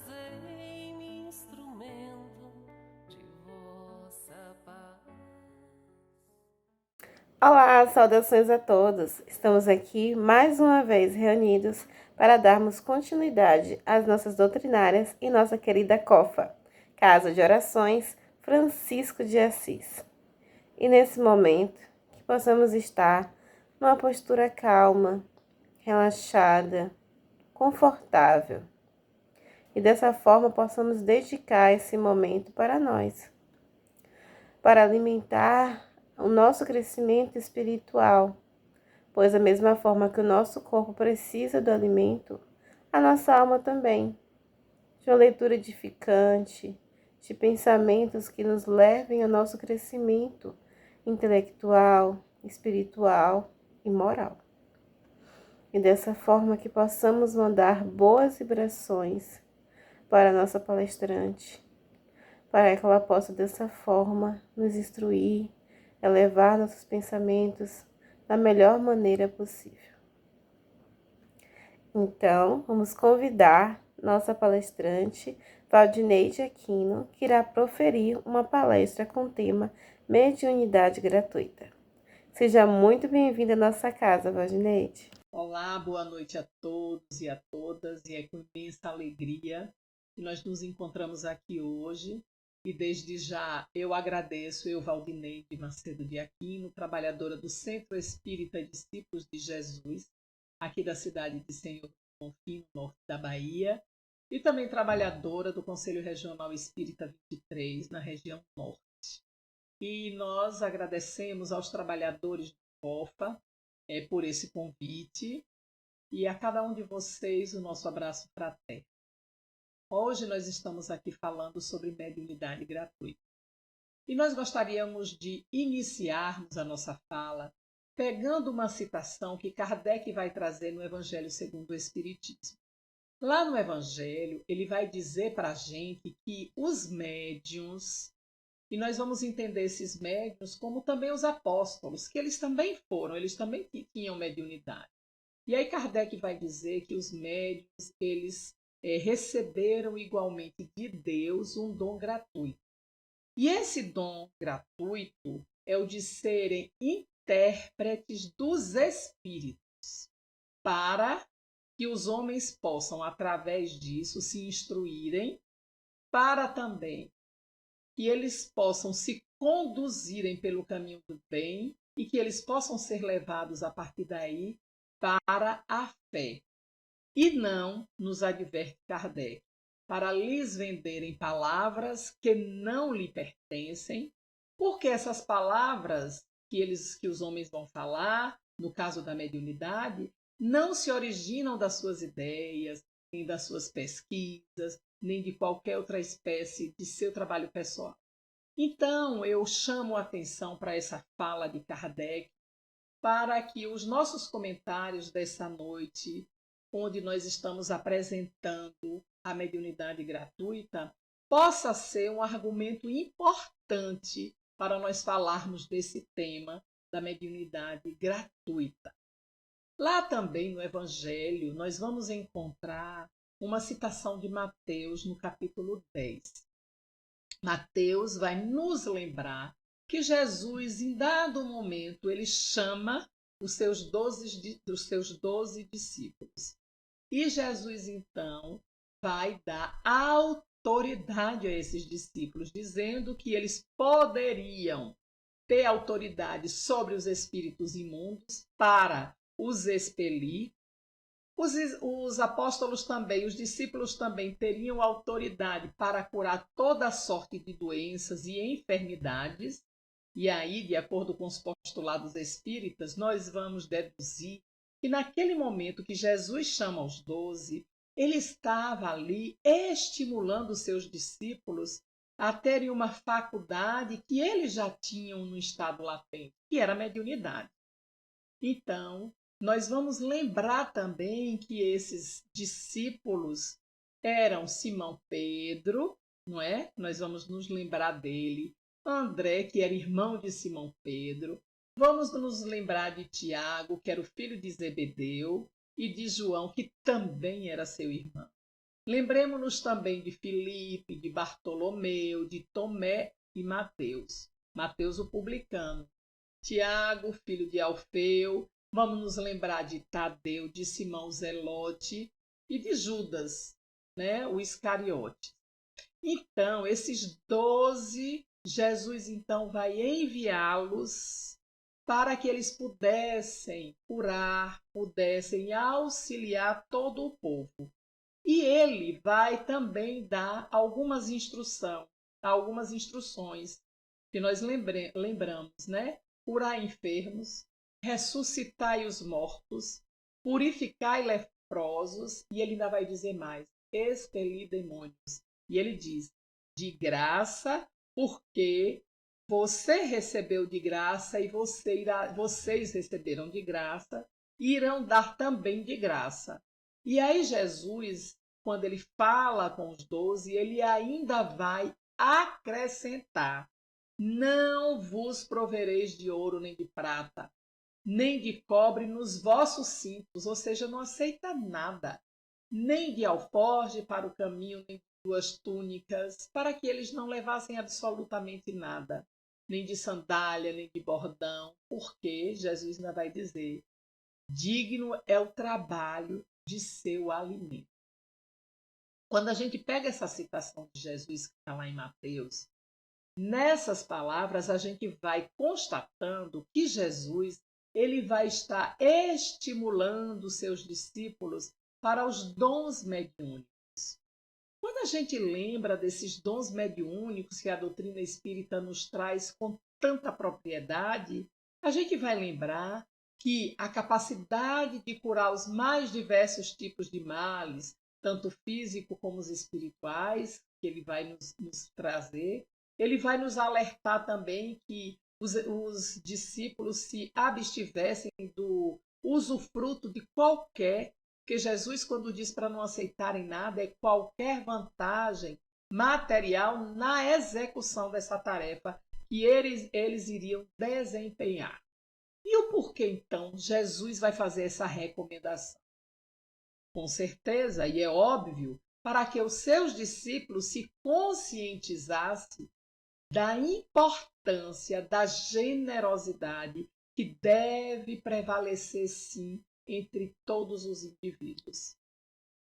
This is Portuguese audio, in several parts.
Fazei-me instrumento de vossa paz. Olá, saudações a todos! Estamos aqui mais uma vez reunidos para darmos continuidade às nossas doutrinárias em nossa querida COFA, Casa de Orações Francisco de Assis. E nesse momento, que possamos estar numa postura calma, relaxada, confortável. E dessa forma possamos dedicar esse momento para nós, para alimentar o nosso crescimento espiritual, pois da mesma forma que o nosso corpo precisa do alimento, a nossa alma também, de uma leitura edificante, de pensamentos que nos levem ao nosso crescimento intelectual, espiritual e moral. E dessa forma que possamos mandar boas vibrações para a nossa palestrante, para que ela possa dessa forma nos instruir, elevar nossos pensamentos da melhor maneira possível. Então, vamos convidar nossa palestrante, Valdineide Aquino, que irá proferir uma palestra com o tema Mediunidade Gratuita. Seja muito bem-vinda à nossa casa, Valdineide. Olá, boa noite a todos e a todas, e é com imensa alegria que nós nos encontramos aqui hoje. E desde já eu agradeço, Valdineide Macedo de Aquino, trabalhadora do Centro Espírita Discípulos de Jesus, aqui da cidade de Senhor do Bonfim, no norte da Bahia, e também trabalhadora do Conselho Regional Espírita 23, na região norte. E nós agradecemos aos trabalhadores do COFA por esse convite e a cada um de vocês o nosso abraço fraterno. Hoje nós estamos aqui falando sobre mediunidade gratuita. E nós gostaríamos de iniciarmos a nossa fala pegando uma citação que Kardec vai trazer no Evangelho segundo o Espiritismo. Lá no Evangelho, ele vai dizer para a gente que os médiuns, e nós vamos entender esses médiuns como também os apóstolos, que eles também tinham mediunidade. E aí Kardec vai dizer que os médiuns, eles receberam igualmente de Deus um dom gratuito. E esse dom gratuito é o de serem intérpretes dos espíritos, para que os homens possam, através disso, se instruírem, para também que eles possam se conduzirem pelo caminho do bem e que eles possam ser levados a partir daí para a fé. E não, nos adverte Kardec, para lhes venderem palavras que não lhe pertencem, porque essas palavras que os homens vão falar, no caso da mediunidade, não se originam das suas ideias, nem das suas pesquisas, nem de qualquer outra espécie de seu trabalho pessoal. Então, eu chamo a atenção para essa fala de Kardec, para que os nossos comentários dessa noite, onde nós estamos apresentando a mediunidade gratuita, possa ser um argumento importante para nós falarmos desse tema da mediunidade gratuita. Lá também no Evangelho, nós vamos encontrar uma citação de Mateus no capítulo 10. Mateus vai nos lembrar que Jesus, em dado momento, ele chama os seus 12 discípulos. E Jesus, então, vai dar autoridade a esses discípulos, dizendo que eles poderiam ter autoridade sobre os espíritos imundos para os expelir. Os apóstolos também, os discípulos também teriam autoridade para curar toda sorte de doenças e enfermidades. E aí, de acordo com os postulados espíritas, nós vamos deduzir que naquele momento que Jesus chama os 12, ele estava ali estimulando os seus discípulos a terem uma faculdade que eles já tinham no estado latente, que era a mediunidade. Então, nós vamos lembrar também que esses discípulos eram Simão Pedro, não é? Nós vamos nos lembrar dele. André, que era irmão de Simão Pedro. Vamos nos lembrar de Tiago, que era o filho de Zebedeu, e de João, que também era seu irmão. Lembremos-nos também de Filipe, de Bartolomeu, de Tomé e Mateus. Mateus o publicano. Tiago, filho de Alfeu. Vamos nos lembrar de Tadeu, de Simão Zelote e de Judas, né, o Iscariote. Então, esses 12, Jesus então vai enviá-los para que eles pudessem curar, pudessem auxiliar todo o povo. E ele vai também dar algumas instruções que nós lembramos, né? Curar enfermos, ressuscitai os mortos, purificai leprosos, e ele ainda vai dizer mais, expelir demônios. E ele diz, de graça, porque você recebeu de graça e vocês receberam de graça, e irão dar também de graça. E aí Jesus, quando ele fala com os 12, ele ainda vai acrescentar, não vos provereis de ouro nem de prata, nem de cobre nos vossos cintos, ou seja, não aceita nada, nem de alforje para o caminho, nem de 2 túnicas, para que eles não levassem absolutamente nada, nem de sandália, nem de bordão, porque Jesus ainda vai dizer, digno é o trabalho de seu alimento. Quando a gente pega essa citação de Jesus que está lá em Mateus, nessas palavras a gente vai constatando que Jesus ele vai estar estimulando seus discípulos para os dons mediúnicos. Quando a gente lembra desses dons mediúnicos que a doutrina espírita nos traz com tanta propriedade, a gente vai lembrar que a capacidade de curar os mais diversos tipos de males, tanto físico como os espirituais, que ele vai nos trazer, ele vai nos alertar também que os discípulos se abstivessem do usufruto de qualquer, porque Jesus, quando diz para não aceitarem nada, é qualquer vantagem material na execução dessa tarefa que eles iriam desempenhar. E o porquê, então, Jesus vai fazer essa recomendação? Com certeza, e é óbvio, para que os seus discípulos se conscientizassem da importância da generosidade que deve prevalecer, sim, entre todos os indivíduos.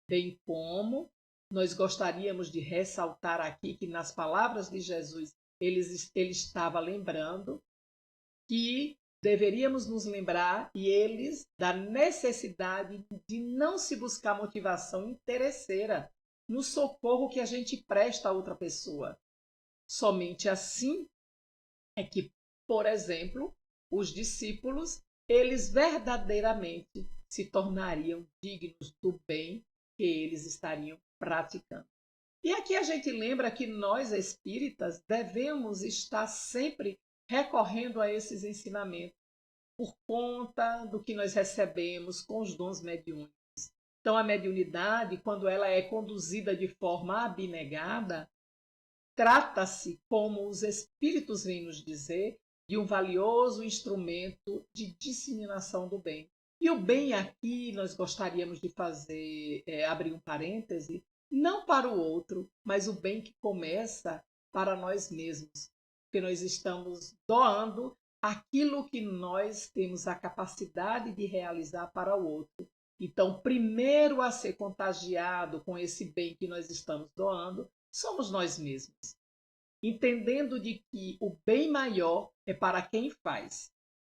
Bem como nós gostaríamos de ressaltar aqui que nas palavras de Jesus ele estava lembrando que deveríamos nos lembrar e eles da necessidade de não se buscar motivação interesseira no socorro que a gente presta a outra pessoa. Somente assim é que, por exemplo, os discípulos, eles verdadeiramente se tornariam dignos do bem que eles estariam praticando. E aqui a gente lembra que nós, espíritas, devemos estar sempre recorrendo a esses ensinamentos por conta do que nós recebemos com os dons mediúnicos. Então, a mediunidade, quando ela é conduzida de forma abnegada, trata-se, como os espíritos vêm nos dizer, de um valioso instrumento de disseminação do bem. E o bem aqui nós gostaríamos de fazer, abrir um parêntese, não para o outro, mas o bem que começa para nós mesmos, porque nós estamos doando aquilo que nós temos a capacidade de realizar para o outro. Então, primeiro a ser contagiado com esse bem que nós estamos doando, somos nós mesmos. Entendendo de que o bem maior é para quem faz.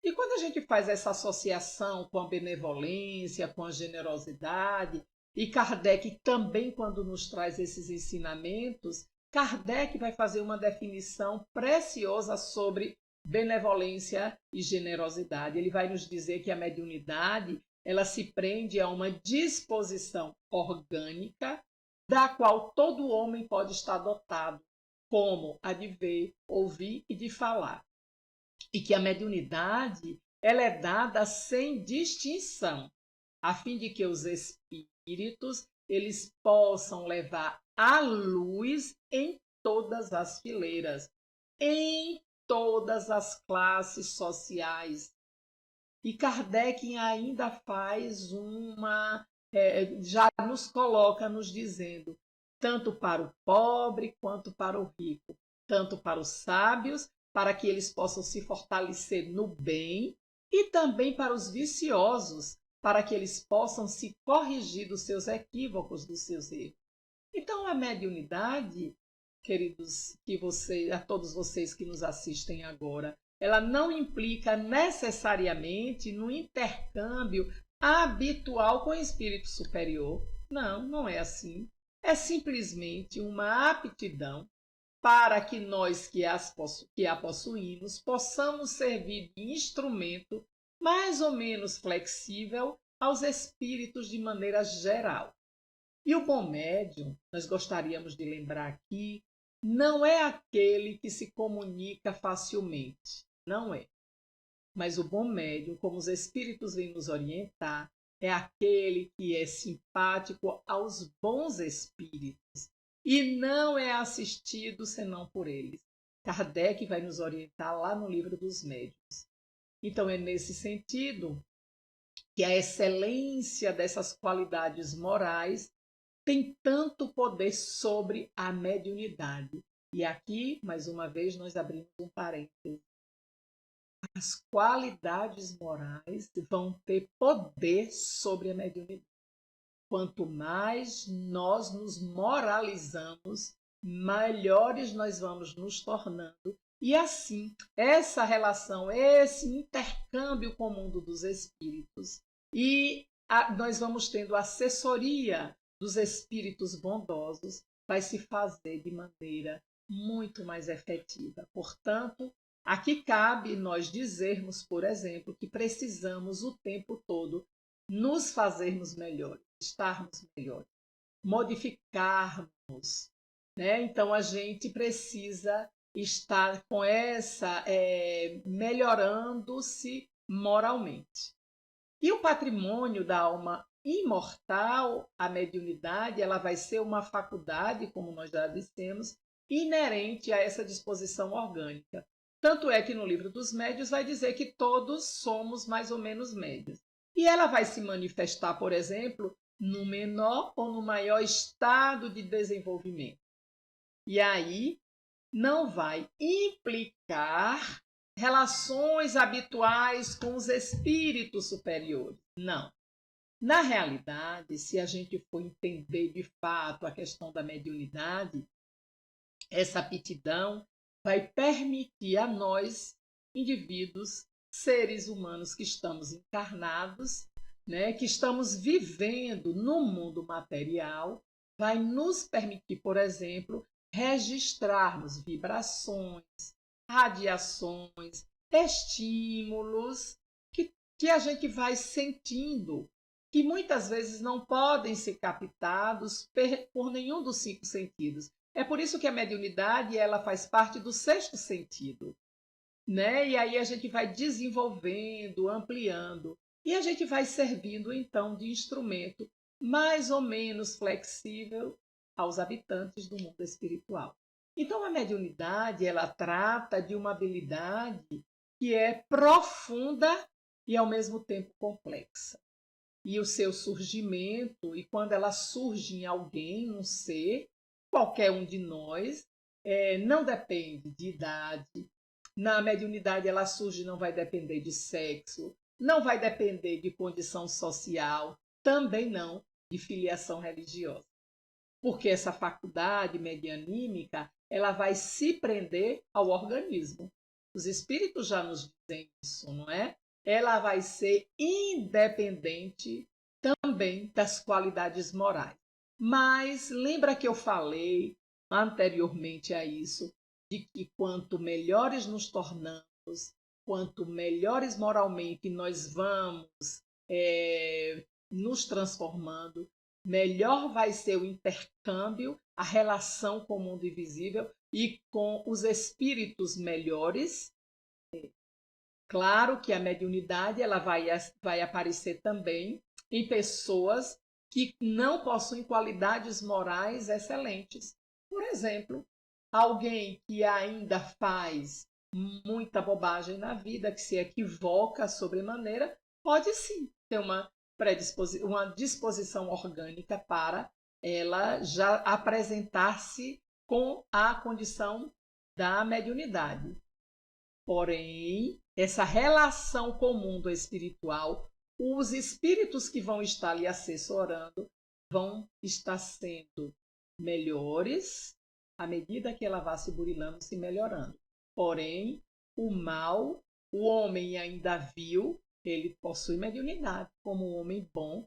E quando a gente faz essa associação com a benevolência, com a generosidade, e Kardec também, quando nos traz esses ensinamentos, Kardec vai fazer uma definição preciosa sobre benevolência e generosidade. Ele vai nos dizer que a mediunidade ela se prende a uma disposição orgânica da qual todo homem pode estar dotado, como a de ver, ouvir e de falar. E que a mediunidade ela é dada sem distinção, a fim de que os espíritos eles possam levar a luz em todas as fileiras, em todas as classes sociais. E Kardec ainda faz uma já nos coloca nos dizendo, tanto para o pobre quanto para o rico, tanto para os sábios, para que eles possam se fortalecer no bem, e também para os viciosos, para que eles possam se corrigir dos seus equívocos, dos seus erros. Então, a mediunidade, queridos, a todos vocês que nos assistem agora, ela não implica necessariamente no intercâmbio habitual com o espírito superior. Não, não é assim. É simplesmente uma aptidão para que nós que a possuímos possamos servir de instrumento mais ou menos flexível aos espíritos de maneira geral. E o bom médium, nós gostaríamos de lembrar aqui, não é aquele que se comunica facilmente, não é. Mas o bom médium, como os espíritos vêm nos orientar, é aquele que é simpático aos bons espíritos e não é assistido senão por eles. Kardec vai nos orientar lá no Livro dos Médiuns. Então é nesse sentido que a excelência dessas qualidades morais tem tanto poder sobre a mediunidade. E aqui, mais uma vez, nós abrimos um parênteses. As qualidades morais vão ter poder sobre a mediunidade. Quanto mais nós nos moralizamos, melhores nós vamos nos tornando. E assim, essa relação, esse intercâmbio com o mundo dos espíritos, e nós vamos tendo assessoria dos espíritos bondosos, vai se fazer de maneira muito mais efetiva. Portanto, aqui cabe nós dizermos, por exemplo, que precisamos o tempo todo nos fazermos melhores, estarmos melhores, modificarmos, né? Então a gente precisa estar com essa melhorando-se moralmente. E o patrimônio da alma imortal, a mediunidade, ela vai ser uma faculdade, como nós já dissemos, inerente a essa disposição orgânica. Tanto é que no Livro dos Médiuns vai dizer que todos somos mais ou menos médios. E ela vai se manifestar, por exemplo, no menor ou no maior estado de desenvolvimento. E aí não vai implicar relações habituais com os espíritos superiores. Não. Na realidade, se a gente for entender de fato a questão da mediunidade, essa aptidão vai permitir a nós, indivíduos, seres humanos que estamos encarnados, né, que estamos vivendo no mundo material, vai nos permitir, por exemplo, registrarmos vibrações, radiações, estímulos que a gente vai sentindo, que muitas vezes não podem ser captados por nenhum dos 5 sentidos. É por isso que a mediunidade ela faz parte do 6º sentido, né? E aí a gente vai desenvolvendo, ampliando, e a gente vai servindo então de instrumento mais ou menos flexível aos habitantes do mundo espiritual. Então a mediunidade ela trata de uma habilidade que é profunda e ao mesmo tempo complexa. E o seu surgimento, e quando ela surge em alguém, num ser, qualquer um de nós, não depende de idade. Na mediunidade ela surge, não vai depender de sexo, não vai depender de condição social, também não de filiação religiosa. Porque essa faculdade medianímica, ela vai se prender ao organismo. Os espíritos já nos dizem isso, não é? Ela vai ser independente também das qualidades morais. Mas lembra que eu falei anteriormente a isso, de que quanto melhores nos tornamos, quanto melhores moralmente nós vamos nos transformando, melhor vai ser o intercâmbio, a relação com o mundo invisível e com os espíritos melhores. Claro que a mediunidade ela vai aparecer também em pessoas que não possuem qualidades morais excelentes. Por exemplo, alguém que ainda faz muita bobagem na vida, que se equivoca sobremaneira, pode sim ter uma uma disposição orgânica para ela já apresentar-se com a condição da mediunidade. Porém, essa relação com o mundo espiritual, os espíritos que vão estar lhe assessorando vão estar sendo melhores à medida que ela vá se burilando, se melhorando. Porém, o mal, o homem ainda vil, ele possui mediunidade, como um homem bom,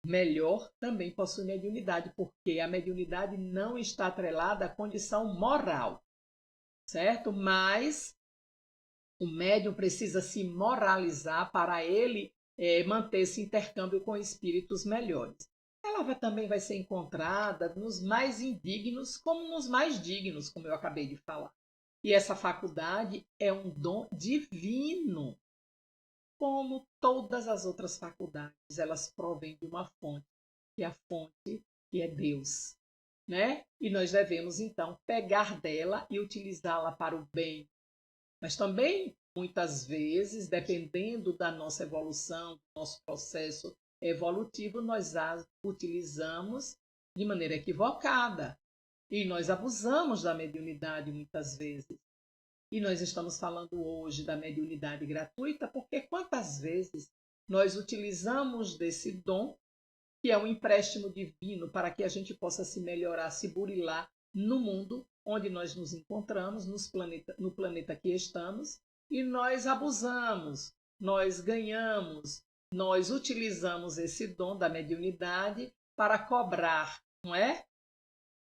melhor, também possui mediunidade, porque a mediunidade não está atrelada à condição moral, certo? Mas o médium precisa se moralizar para ele manter esse intercâmbio com espíritos melhores. Ela também vai ser encontrada nos mais indignos como nos mais dignos, como eu acabei de falar. E essa faculdade é um dom divino. Como todas as outras faculdades, elas provêm de uma fonte, que é a fonte que é Deus, né? E nós devemos, então, pegar dela e utilizá-la para o bem. Mas também, muitas vezes, dependendo da nossa evolução, do nosso processo evolutivo, nós a utilizamos de maneira equivocada. E nós abusamos da mediunidade muitas vezes. E nós estamos falando hoje da mediunidade gratuita, porque quantas vezes nós utilizamos desse dom, que é um empréstimo divino, para que a gente possa se melhorar, se burilar no mundo onde nós nos encontramos, no planeta que estamos, e nós abusamos, nós ganhamos, nós utilizamos esse dom da mediunidade para cobrar, não é?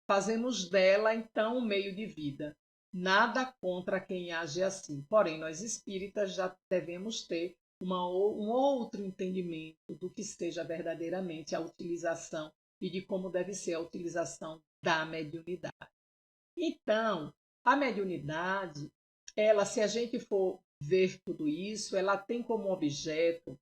Fazemos dela, então, um meio de vida. Nada contra quem age assim. Porém, nós espíritas já devemos ter um outro entendimento do que seja verdadeiramente a utilização e de como deve ser a utilização da mediunidade. Então, a mediunidade, ela, se a gente for ver tudo isso, ela tem como objeto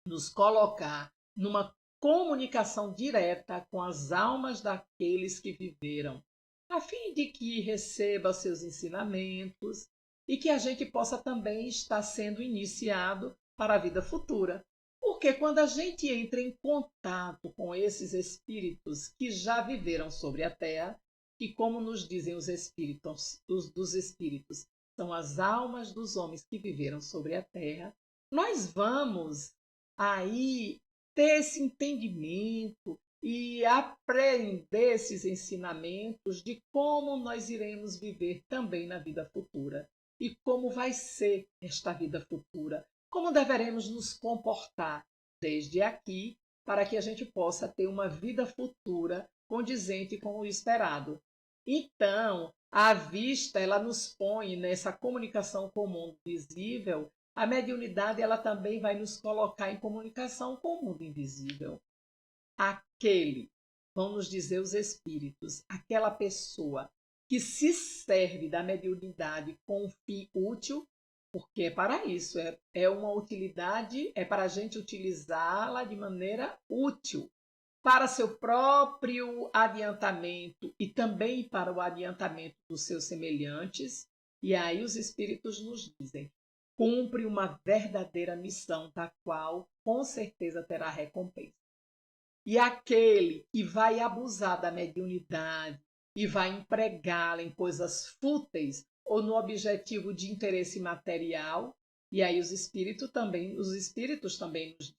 nos colocar numa comunicação direta com as almas daqueles que viveram, a fim de que receba seus ensinamentos e que a gente possa também estar sendo iniciado para a vida futura. Porque quando a gente entra em contato com esses espíritos que já viveram sobre a Terra, que, como nos dizem os espíritos, dos espíritos, são as almas dos homens que viveram sobre a Terra, nós vamos aí ter esse entendimento e aprender esses ensinamentos de como nós iremos viver também na vida futura e como vai ser esta vida futura, como deveremos nos comportar desde aqui para que a gente possa ter uma vida futura condizente com o esperado. Então, a vista, ela nos põe nessa comunicação com o mundo visível. A mediunidade, ela também vai nos colocar em comunicação com o mundo invisível. Vão nos dizer os espíritos, aquela pessoa que se serve da mediunidade com um fim útil, porque é para isso, é uma utilidade, é para a gente utilizá-la de maneira útil, para seu próprio adiantamento e também para o adiantamento dos seus semelhantes. E aí os espíritos nos dizem, cumpre uma verdadeira missão, da qual com certeza terá recompensa. E aquele que vai abusar da mediunidade e vai empregá-la em coisas fúteis ou no objetivo de interesse material, e aí os espíritos também nos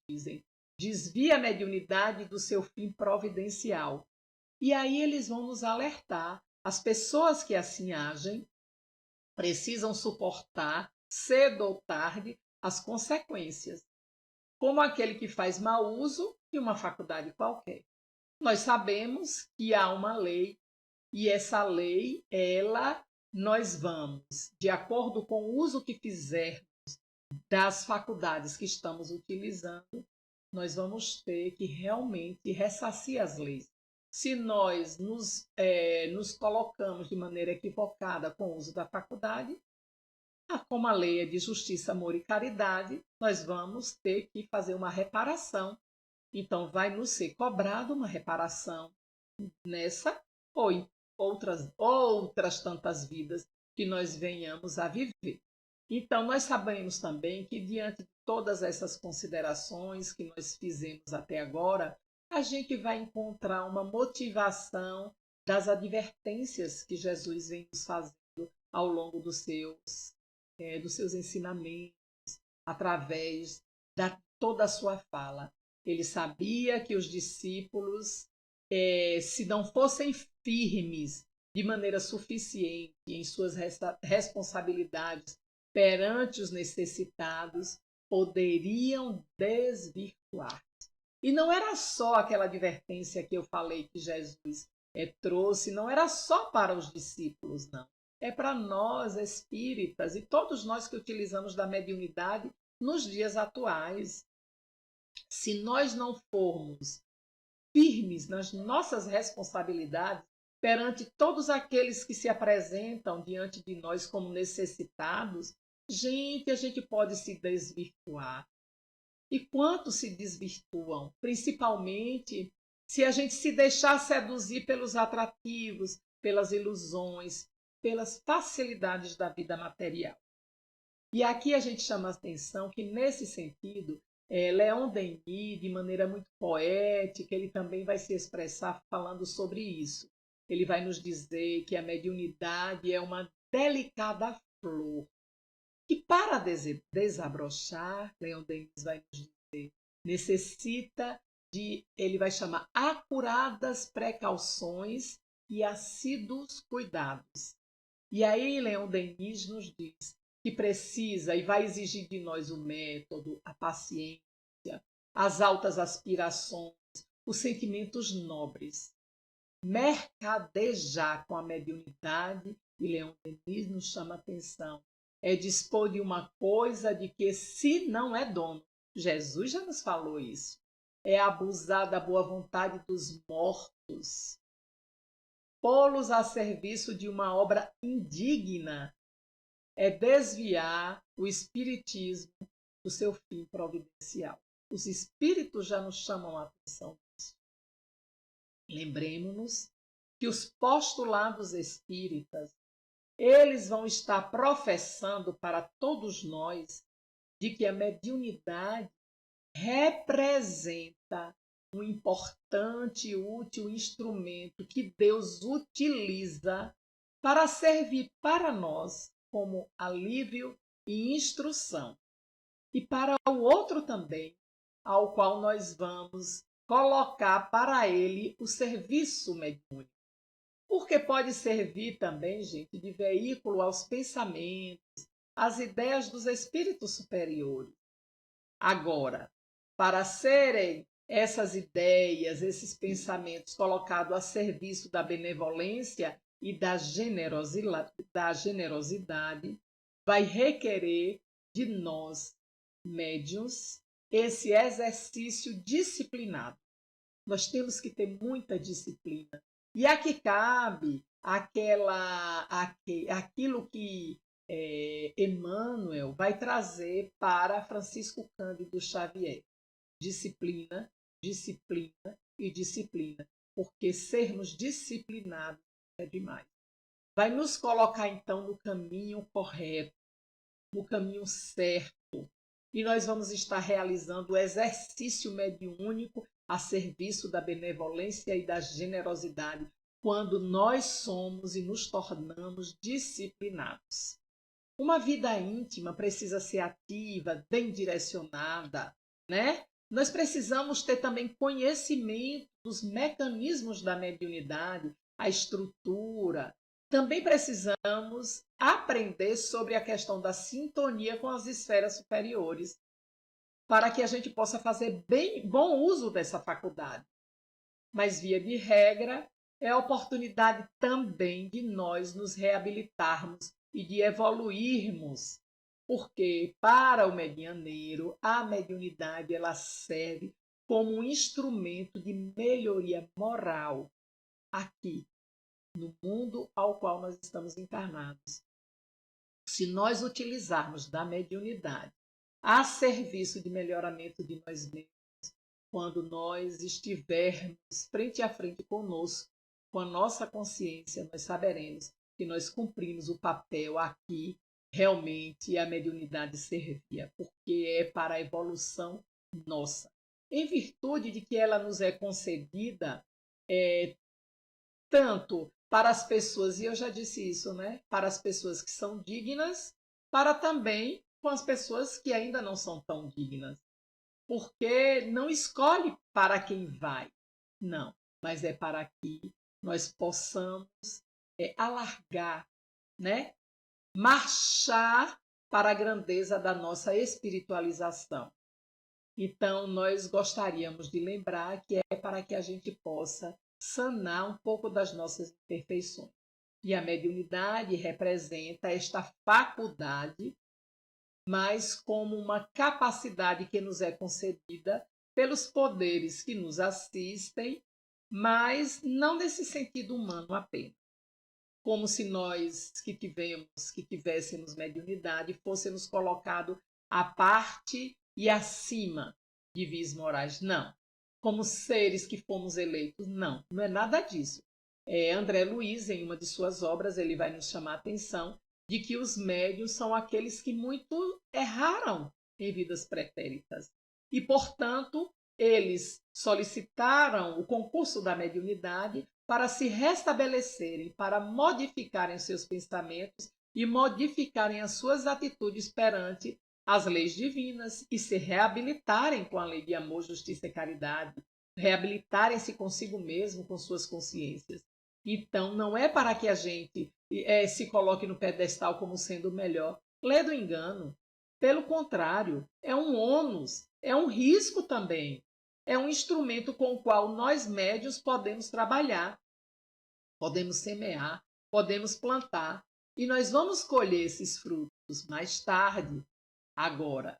dizem, desvia a mediunidade do seu fim providencial. E aí eles vão nos alertar. As pessoas que assim agem precisam suportar, cedo ou tarde, as consequências, como aquele que faz mau uso de uma faculdade qualquer. Nós sabemos que há uma lei, e essa lei, nós vamos, de acordo com o uso que fizermos das faculdades que estamos utilizando, nós vamos ter que realmente ressarcir as leis. Se nós nos colocamos de maneira equivocada com o uso da faculdade, como a lei é de justiça, amor e caridade, nós vamos ter que fazer uma reparação. Então, vai nos ser cobrado uma reparação nessa ou em outras tantas vidas que nós venhamos a viver. Então, nós sabemos também que, diante de todas essas considerações que nós fizemos até agora, a gente vai encontrar uma motivação das advertências que Jesus vem nos fazendo ao longo dos seus ensinamentos, através da toda a sua fala. Ele sabia que os discípulos, se não fossem firmes de maneira suficiente em suas responsabilidades perante os necessitados, poderiam desvirtuar. E não era só aquela advertência que eu falei que Jesus trouxe, não era só para os discípulos, não. É para nós, espíritas, e todos nós que utilizamos da mediunidade nos dias atuais. Se nós não formos firmes nas nossas responsabilidades perante todos aqueles que se apresentam diante de nós como necessitados, a gente pode se desvirtuar. E quantos se desvirtuam? Principalmente se a gente se deixar seduzir pelos atrativos, pelas ilusões, pelas facilidades da vida material. E aqui a gente chama a atenção que, nesse sentido, Leon Denis, de maneira muito poética, ele também vai se expressar falando sobre isso. Ele vai nos dizer que a mediunidade é uma delicada flor, que para desabrochar, Leon Denis vai nos dizer, necessita de, ele vai chamar, acuradas precauções e assíduos cuidados. E aí Leon Denis nos diz que precisa e vai exigir de nós o método, a paciência, as altas aspirações, os sentimentos nobres. Mercadejar com a mediunidade, e Leon Denis nos chama a atenção, é dispor de uma coisa de que se não é dono. Jesus já nos falou isso. É abusar da boa vontade dos mortos, pô-los a serviço de uma obra indigna, é desviar o espiritismo do seu fim providencial. Os espíritos já nos chamam a atenção disso. Lembremos-nos que os postulados espíritas, eles vão estar professando para todos nós de que a mediunidade representa um importante e útil instrumento que Deus utiliza para servir para nós como alívio e instrução. E para o outro também, ao qual nós vamos colocar para ele o serviço mediúnico. Porque pode servir também, gente, de veículo aos pensamentos, às ideias dos espíritos superiores. Agora, para serem essas ideias, esses pensamentos colocados a serviço da benevolência e da generosidade, vai requerer de nós, médiuns, esse exercício disciplinado. Nós temos que ter muita disciplina. E aqui cabe aquilo que Emmanuel vai trazer para Francisco Cândido Xavier. Disciplina, disciplina e disciplina. Porque sermos disciplinados é demais. Vai nos colocar, então, no caminho correto, no caminho certo. E nós vamos estar realizando o exercício mediúnico a serviço da benevolência e da generosidade, quando nós somos e nos tornamos disciplinados. Uma vida íntima precisa ser ativa, bem direcionada, né? Nós precisamos ter também conhecimento dos mecanismos da mediunidade, a estrutura. Também precisamos aprender sobre a questão da sintonia com as esferas superiores, para que a gente possa fazer bom uso dessa faculdade. Mas, via de regra, é a oportunidade também de nós nos reabilitarmos e de evoluirmos, porque para o medianeiro a mediunidade ela serve como um instrumento de melhoria moral aqui no mundo ao qual nós estamos encarnados. Se nós utilizarmos da mediunidade a serviço de melhoramento de nós mesmos, quando nós estivermos frente a frente conosco, com a nossa consciência, nós saberemos que nós cumprimos o papel aqui realmente a mediunidade servia, porque é para a evolução nossa. Em virtude de que ela nos é concedida tanto para as pessoas, e eu já disse isso, né? Para as pessoas que são dignas, para também com as pessoas que ainda não são tão dignas. Porque não escolhe para quem vai, não, mas é para que nós possamos alargar, né? Marchar para a grandeza da nossa espiritualização. Então, nós gostaríamos de lembrar que é para que a gente possa sanar um pouco das nossas imperfeições. E a mediunidade representa esta faculdade, mas como uma capacidade que nos é concedida pelos poderes que nos assistem, mas não nesse sentido humano apenas. Como se nós que tivéssemos mediunidade fôssemos colocados à parte e acima de vis morais. Não. Como seres que fomos eleitos. Não, não é nada disso. André Luiz, em uma de suas obras, ele vai nos chamar a atenção de que os médiuns são aqueles que muito erraram em vidas pretéritas. E, portanto, eles solicitaram o concurso da mediunidade para se restabelecerem, para modificarem os seus pensamentos e modificarem as suas atitudes perante as leis divinas e se reabilitarem com a lei de amor, justiça e caridade, reabilitarem-se consigo mesmo, com suas consciências. Então, não é para que a gente se coloque no pedestal como sendo o melhor. Lê do engano. Pelo contrário, é um ônus, é um risco também. É um instrumento com o qual nós médios podemos trabalhar, podemos semear, podemos plantar. E nós vamos colher esses frutos mais tarde. Agora,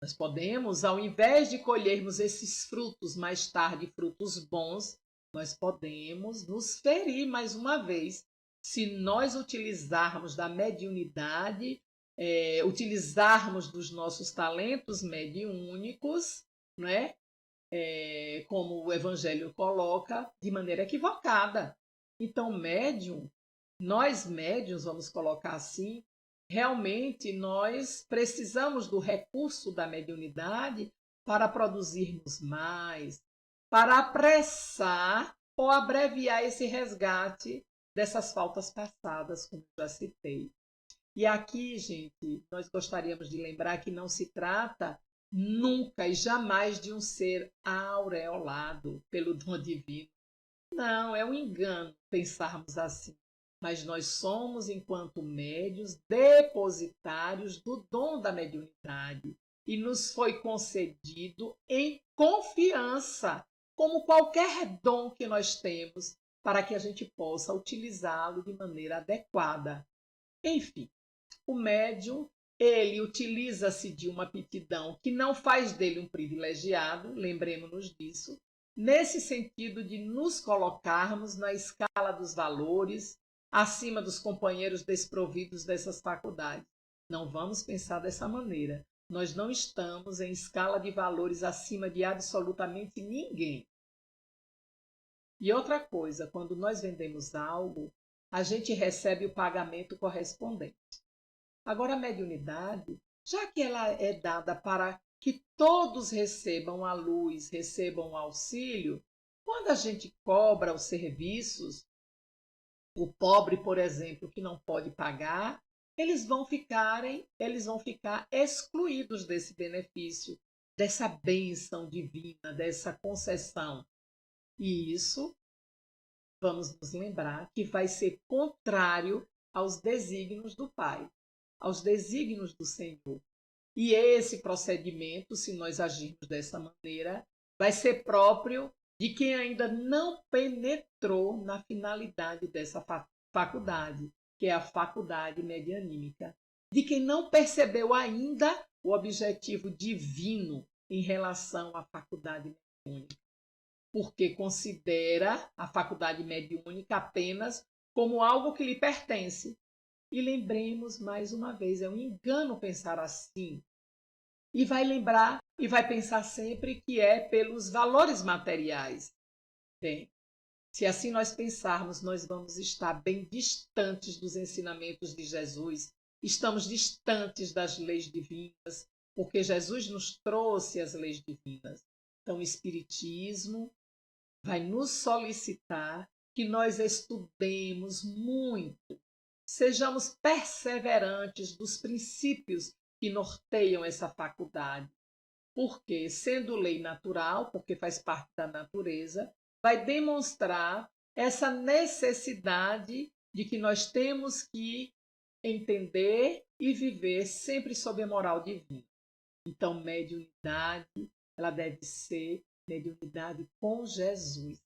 nós podemos, ao invés de colhermos esses frutos mais tarde, frutos bons, nós podemos nos ferir mais uma vez se nós utilizarmos da mediunidade, utilizarmos dos nossos talentos mediúnicos, né? Como o Evangelho coloca, de maneira equivocada. Então, nós médiuns, vamos colocar assim, realmente nós precisamos do recurso da mediunidade para produzirmos mais, para apressar ou abreviar esse resgate dessas faltas passadas, como já citei. E aqui, gente, nós gostaríamos de lembrar que não se trata nunca e jamais de um ser aureolado pelo dom divino. Não, é um engano pensarmos assim. Mas nós somos, enquanto médios, depositários do dom da mediunidade e nos foi concedido em confiança, como qualquer dom que nós temos, para que a gente possa utilizá-lo de maneira adequada. Enfim, o médium, ele utiliza-se de uma aptidão que não faz dele um privilegiado, lembremos-nos disso, nesse sentido de nos colocarmos na escala dos valores, acima dos companheiros desprovidos dessas faculdades. Não vamos pensar dessa maneira. Nós não estamos em escala de valores acima de absolutamente ninguém. E outra coisa, quando nós vendemos algo, a gente recebe o pagamento correspondente. Agora, a mediunidade, já que ela é dada para que todos recebam a luz, recebam o auxílio, quando a gente cobra os serviços, o pobre, por exemplo, que não pode pagar, eles vão ficar excluídos desse benefício, dessa bênção divina, dessa concessão. E isso, vamos nos lembrar, que vai ser contrário aos desígnios do Pai, aos desígnios do Senhor. E esse procedimento, se nós agirmos dessa maneira, vai ser próprio de quem ainda não penetrou na finalidade dessa faculdade, que é a faculdade medianímica, de quem não percebeu ainda o objetivo divino em relação à faculdade mediúnica, porque considera a faculdade mediúnica apenas como algo que lhe pertence. E lembremos mais uma vez, é um engano pensar assim. E vai lembrar e vai pensar sempre que é pelos valores materiais. Bem, se assim nós pensarmos, nós vamos estar bem distantes dos ensinamentos de Jesus estamos distantes das leis divinas, porque Jesus nos trouxe as leis divinas. Então, o Espiritismo vai nos solicitar que nós estudemos muito, sejamos perseverantes dos princípios que norteiam essa faculdade. Porque, sendo lei natural, porque faz parte da natureza, vai demonstrar essa necessidade de que nós temos que entender e viver sempre sob a moral divina. Então, mediunidade, ela deve ser mediunidade com Jesus.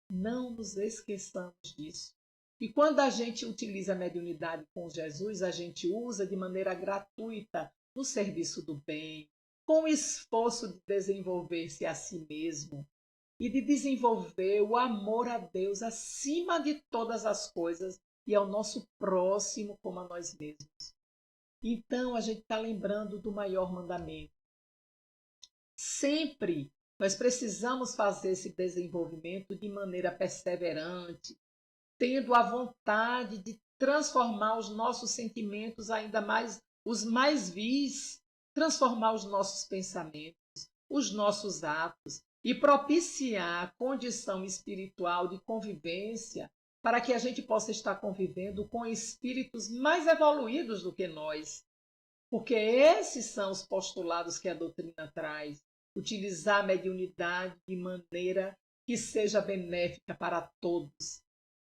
Não nos esqueçamos disso. E quando a gente utiliza a mediunidade com Jesus, a gente usa de maneira gratuita no serviço do bem, com o esforço de desenvolver-se a si mesmo e de desenvolver o amor a Deus acima de todas as coisas e ao nosso próximo como a nós mesmos. Então, a gente está lembrando do maior mandamento. Sempre nós precisamos fazer esse desenvolvimento de maneira perseverante, tendo a vontade de transformar os nossos sentimentos ainda mais, os mais vis, transformar os nossos pensamentos, os nossos atos e propiciar a condição espiritual de convivência para que a gente possa estar convivendo com espíritos mais evoluídos do que nós. Porque esses são os postulados que a doutrina traz. Utilizar a mediunidade de maneira que seja benéfica para todos.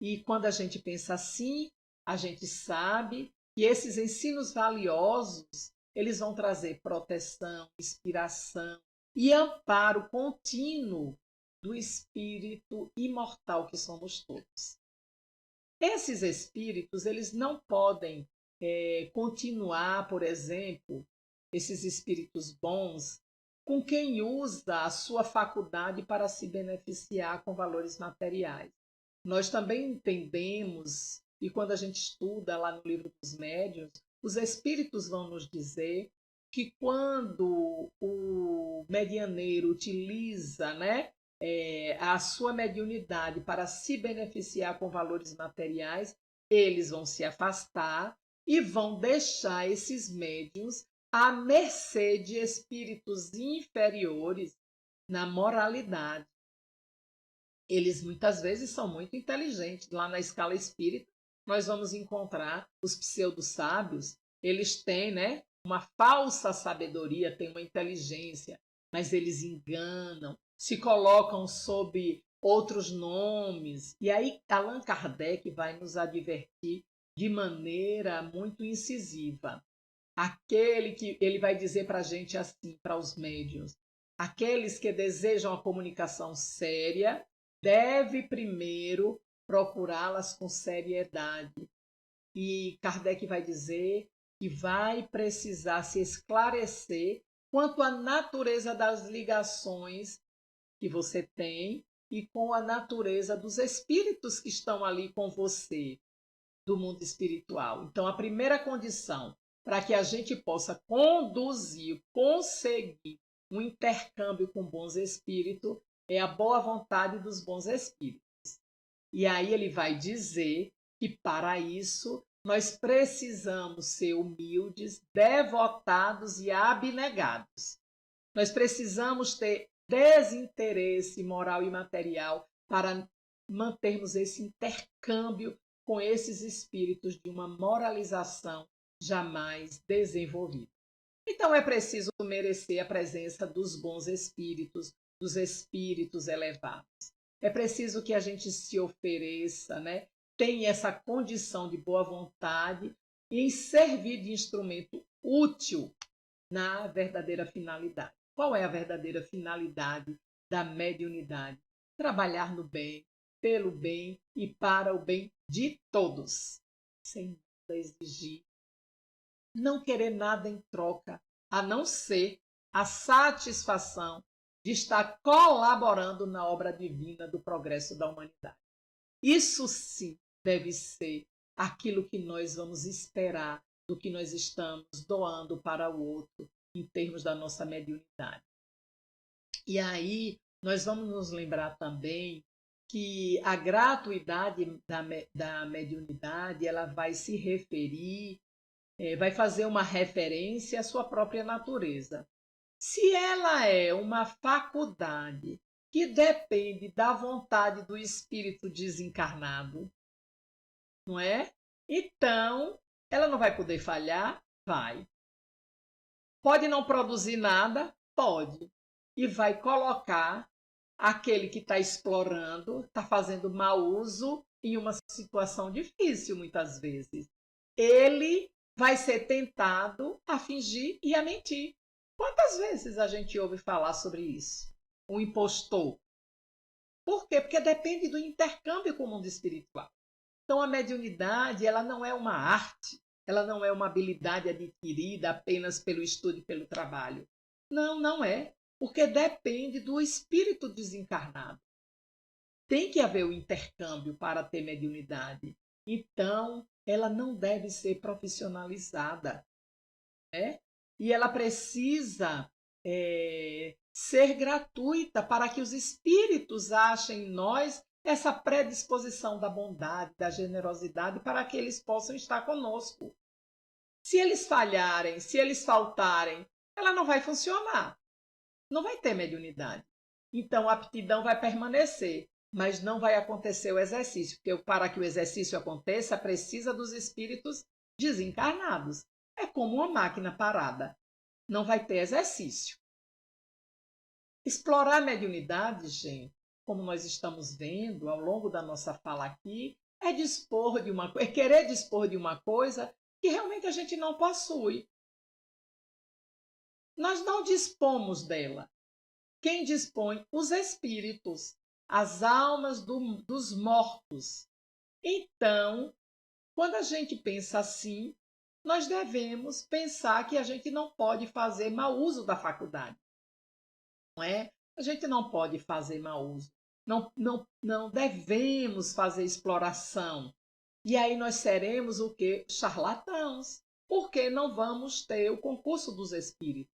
E quando a gente pensa assim, a gente sabe que esses ensinos valiosos, eles vão trazer proteção, inspiração e amparo contínuo do espírito imortal que somos todos. Esses espíritos, eles não podem continuar, por exemplo, esses espíritos bons, com quem usa a sua faculdade para se beneficiar com valores materiais. Nós também entendemos, e quando a gente estuda lá no livro dos médiuns, os espíritos vão nos dizer que quando o medianeiro utiliza, a sua mediunidade para se beneficiar com valores materiais, eles vão se afastar e vão deixar esses médiuns à mercê de espíritos inferiores na moralidade. Eles muitas vezes são muito inteligentes. Lá na escala espírita, nós vamos encontrar os pseudo-sábios. Eles têm uma falsa sabedoria, têm uma inteligência, mas eles enganam, se colocam sob outros nomes. E aí Allan Kardec vai nos advertir de maneira muito incisiva. Aquele que ele vai dizer para a gente assim, para os médiuns, aqueles que desejam a comunicação séria, deve primeiro procurá-las com seriedade. E Kardec vai dizer que vai precisar se esclarecer quanto à natureza das ligações que você tem e com a natureza dos espíritos que estão ali com você, do mundo espiritual. Então, a primeira condição para que a gente possa conseguir um intercâmbio com bons espíritos é a boa vontade dos bons espíritos. E aí ele vai dizer que para isso nós precisamos ser humildes, devotados e abnegados. Nós precisamos ter desinteresse moral e material para mantermos esse intercâmbio com esses espíritos de uma moralização jamais desenvolvida. Então é preciso merecer a presença dos bons espíritos, dos espíritos elevados. É preciso que a gente se ofereça, tenha essa condição de boa vontade em servir de instrumento útil na verdadeira finalidade. Qual é a verdadeira finalidade da mediunidade? Trabalhar no bem, pelo bem e para o bem de todos, sem nada exigir, não querer nada em troca, a não ser a satisfação de estar colaborando na obra divina do progresso da humanidade. Isso sim deve ser aquilo que nós vamos esperar do que nós estamos doando para o outro em termos da nossa mediunidade. E aí nós vamos nos lembrar também que a gratuidade da mediunidade ela vai se referir vai fazer uma referência à sua própria natureza. Se ela é uma faculdade que depende da vontade do espírito desencarnado, não é? Então, ela não vai poder falhar? Vai. Pode não produzir nada? Pode. E vai colocar aquele que está explorando, está fazendo mau uso em uma situação difícil, muitas vezes. Ele vai ser tentado a fingir e a mentir. Quantas vezes a gente ouve falar sobre isso? O impostor. Por quê? Porque depende do intercâmbio com o mundo espiritual. Então, a mediunidade, ela não é uma arte, ela não é uma habilidade adquirida apenas pelo estudo e pelo trabalho. Não, não é. Porque depende do espírito desencarnado. Tem que haver o intercâmbio para ter mediunidade. Então, ela não deve ser profissionalizada, né? E ela precisa ser gratuita para que os espíritos achem em nós essa predisposição da bondade, da generosidade, para que eles possam estar conosco. Se eles falharem, se eles faltarem, ela não vai funcionar. Não vai ter mediunidade. Então, a aptidão vai permanecer, mas não vai acontecer o exercício, porque para que o exercício aconteça, precisa dos espíritos desencarnados. É como uma máquina parada. Não vai ter exercício. Explorar a mediunidade, gente, como nós estamos vendo ao longo da nossa fala aqui, é querer dispor de uma coisa que realmente a gente não possui. Nós não dispomos dela. Quem dispõe? Os espíritos, as almas dos mortos. Então, quando a gente pensa assim, nós devemos pensar que a gente não pode fazer mau uso da faculdade. Não é? A gente não pode fazer mau uso. Não devemos fazer exploração. E aí nós seremos o quê? Charlatãos. Porque não vamos ter o concurso dos espíritos.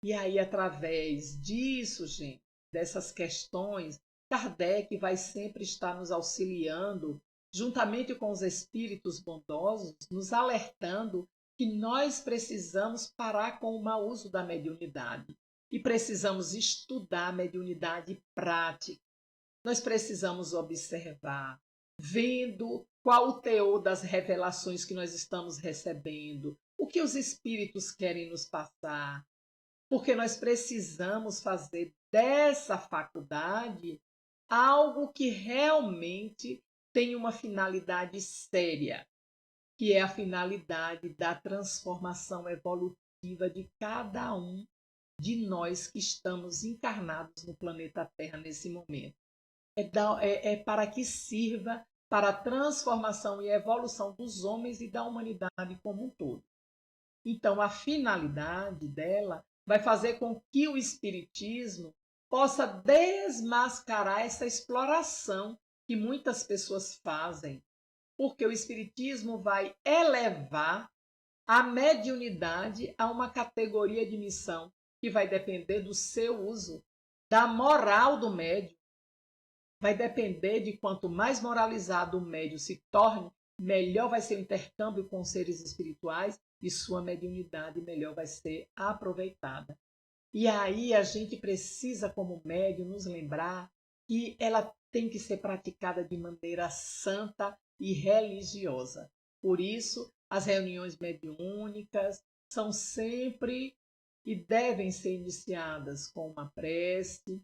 E aí, através disso, gente, dessas questões, Kardec vai sempre estar nos auxiliando, juntamente com os espíritos bondosos, nos alertando que nós precisamos parar com o mau uso da mediunidade e precisamos estudar a mediunidade prática. Nós precisamos observar, vendo qual o teor das revelações que nós estamos recebendo, o que os espíritos querem nos passar, porque nós precisamos fazer dessa faculdade algo que realmente tem uma finalidade séria, que é a finalidade da transformação evolutiva de cada um de nós que estamos encarnados no planeta Terra nesse momento. É para que sirva para a transformação e evolução dos homens e da humanidade como um todo. Então, a finalidade dela vai fazer com que o espiritismo possa desmascarar essa exploração que muitas pessoas fazem, porque o espiritismo vai elevar a mediunidade a uma categoria de missão que vai depender do seu uso, da moral do médium. Vai depender de quanto mais moralizado o médium se torne, melhor vai ser o intercâmbio com os seres espirituais e sua mediunidade melhor vai ser aproveitada. E aí a gente precisa, como médium, nos lembrar que ela tem que ser praticada de maneira santa e religiosa. Por isso, as reuniões mediúnicas são sempre e devem ser iniciadas com uma prece,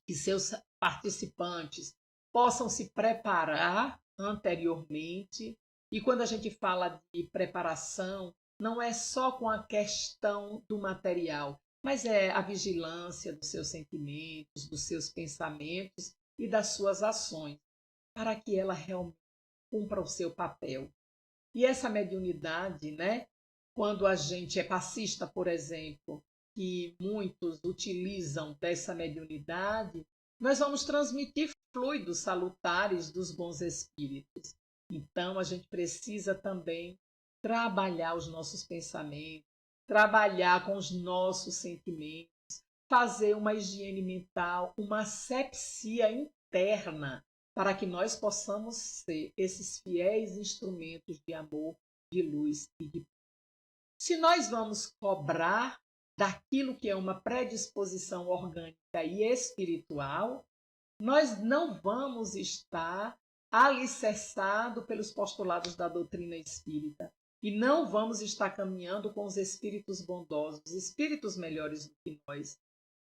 que seus participantes possam se preparar anteriormente. E quando a gente fala de preparação, não é só com a questão do material, mas é a vigilância dos seus sentimentos, dos seus pensamentos e das suas ações, para que ela realmente cumpra o seu papel. E essa mediunidade, né? Quando a gente é passista, por exemplo, que muitos utilizam dessa mediunidade, nós vamos transmitir fluidos salutares dos bons espíritos. Então, a gente precisa também trabalhar os nossos pensamentos, trabalhar com os nossos sentimentos, fazer uma higiene mental, uma asepsia interna, para que nós possamos ser esses fiéis instrumentos de amor de luz e de paz. Se nós vamos cobrar daquilo que é uma predisposição orgânica e espiritual, nós não vamos estar alicerçados pelos postulados da doutrina espírita e não vamos estar caminhando com os espíritos bondosos, espíritos melhores do que nós.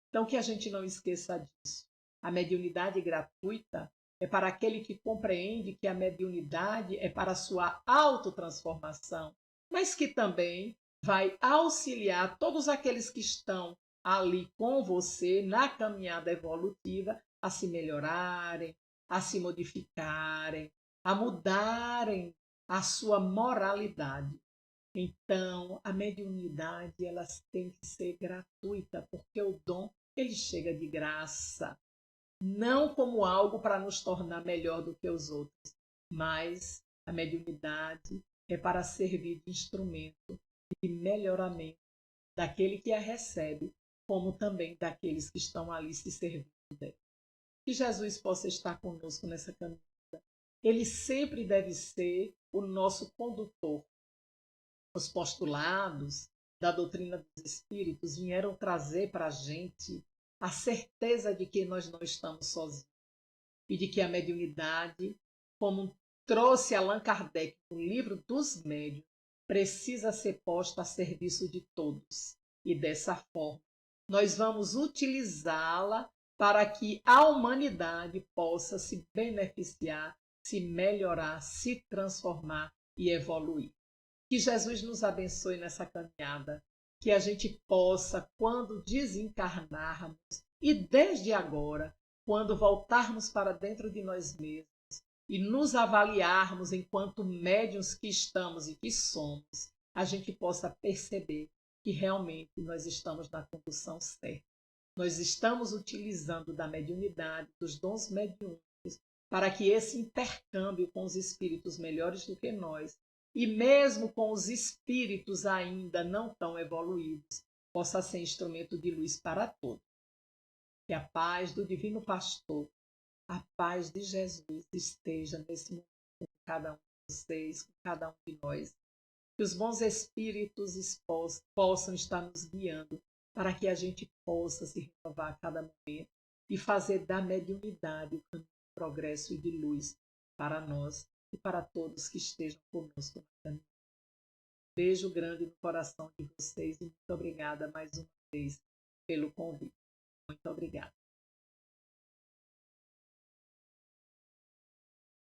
Então, que a gente não esqueça disso. A mediunidade gratuita é para aquele que compreende que a mediunidade é para a sua autotransformação, mas que também vai auxiliar todos aqueles que estão ali com você na caminhada evolutiva a se melhorarem, a se modificarem, a mudarem a sua moralidade. Então, a mediunidade ela tem que ser gratuita, porque o dom ele chega de graça, não como algo para nos tornar melhor do que os outros, mas a mediunidade é para servir de instrumento de melhoramento daquele que a recebe, como também daqueles que estão ali se servindo dela. Que Jesus possa estar conosco nessa caminhada. Ele sempre deve ser o nosso condutor. Os postulados da doutrina dos espíritos vieram trazer para a gente a certeza de que nós não estamos sozinhos e de que a mediunidade, como trouxe Allan Kardec no livro dos médiuns, precisa ser posta a serviço de todos. E dessa forma, nós vamos utilizá-la para que a humanidade possa se beneficiar, se melhorar, se transformar e evoluir. Que Jesus nos abençoe nessa caminhada, que a gente possa, quando desencarnarmos, e desde agora, quando voltarmos para dentro de nós mesmos e nos avaliarmos enquanto médiuns que estamos e que somos, a gente possa perceber que realmente nós estamos na condução certa. Nós estamos utilizando da mediunidade, dos dons mediúnicos, para que esse intercâmbio com os espíritos melhores do que nós, e mesmo com os espíritos ainda não tão evoluídos, possa ser instrumento de luz para todos. Que a paz do Divino Pastor, a paz de Jesus esteja nesse momento com cada um de vocês, com cada um de nós. Que os bons espíritos possam estar nos guiando para que a gente possa se renovar a cada momento e fazer da mediunidade o caminho de progresso e de luz para nós e para todos que estejam conosco na caminhada. Beijo grande no coração de vocês e muito obrigada mais uma vez pelo convite. Muito obrigada.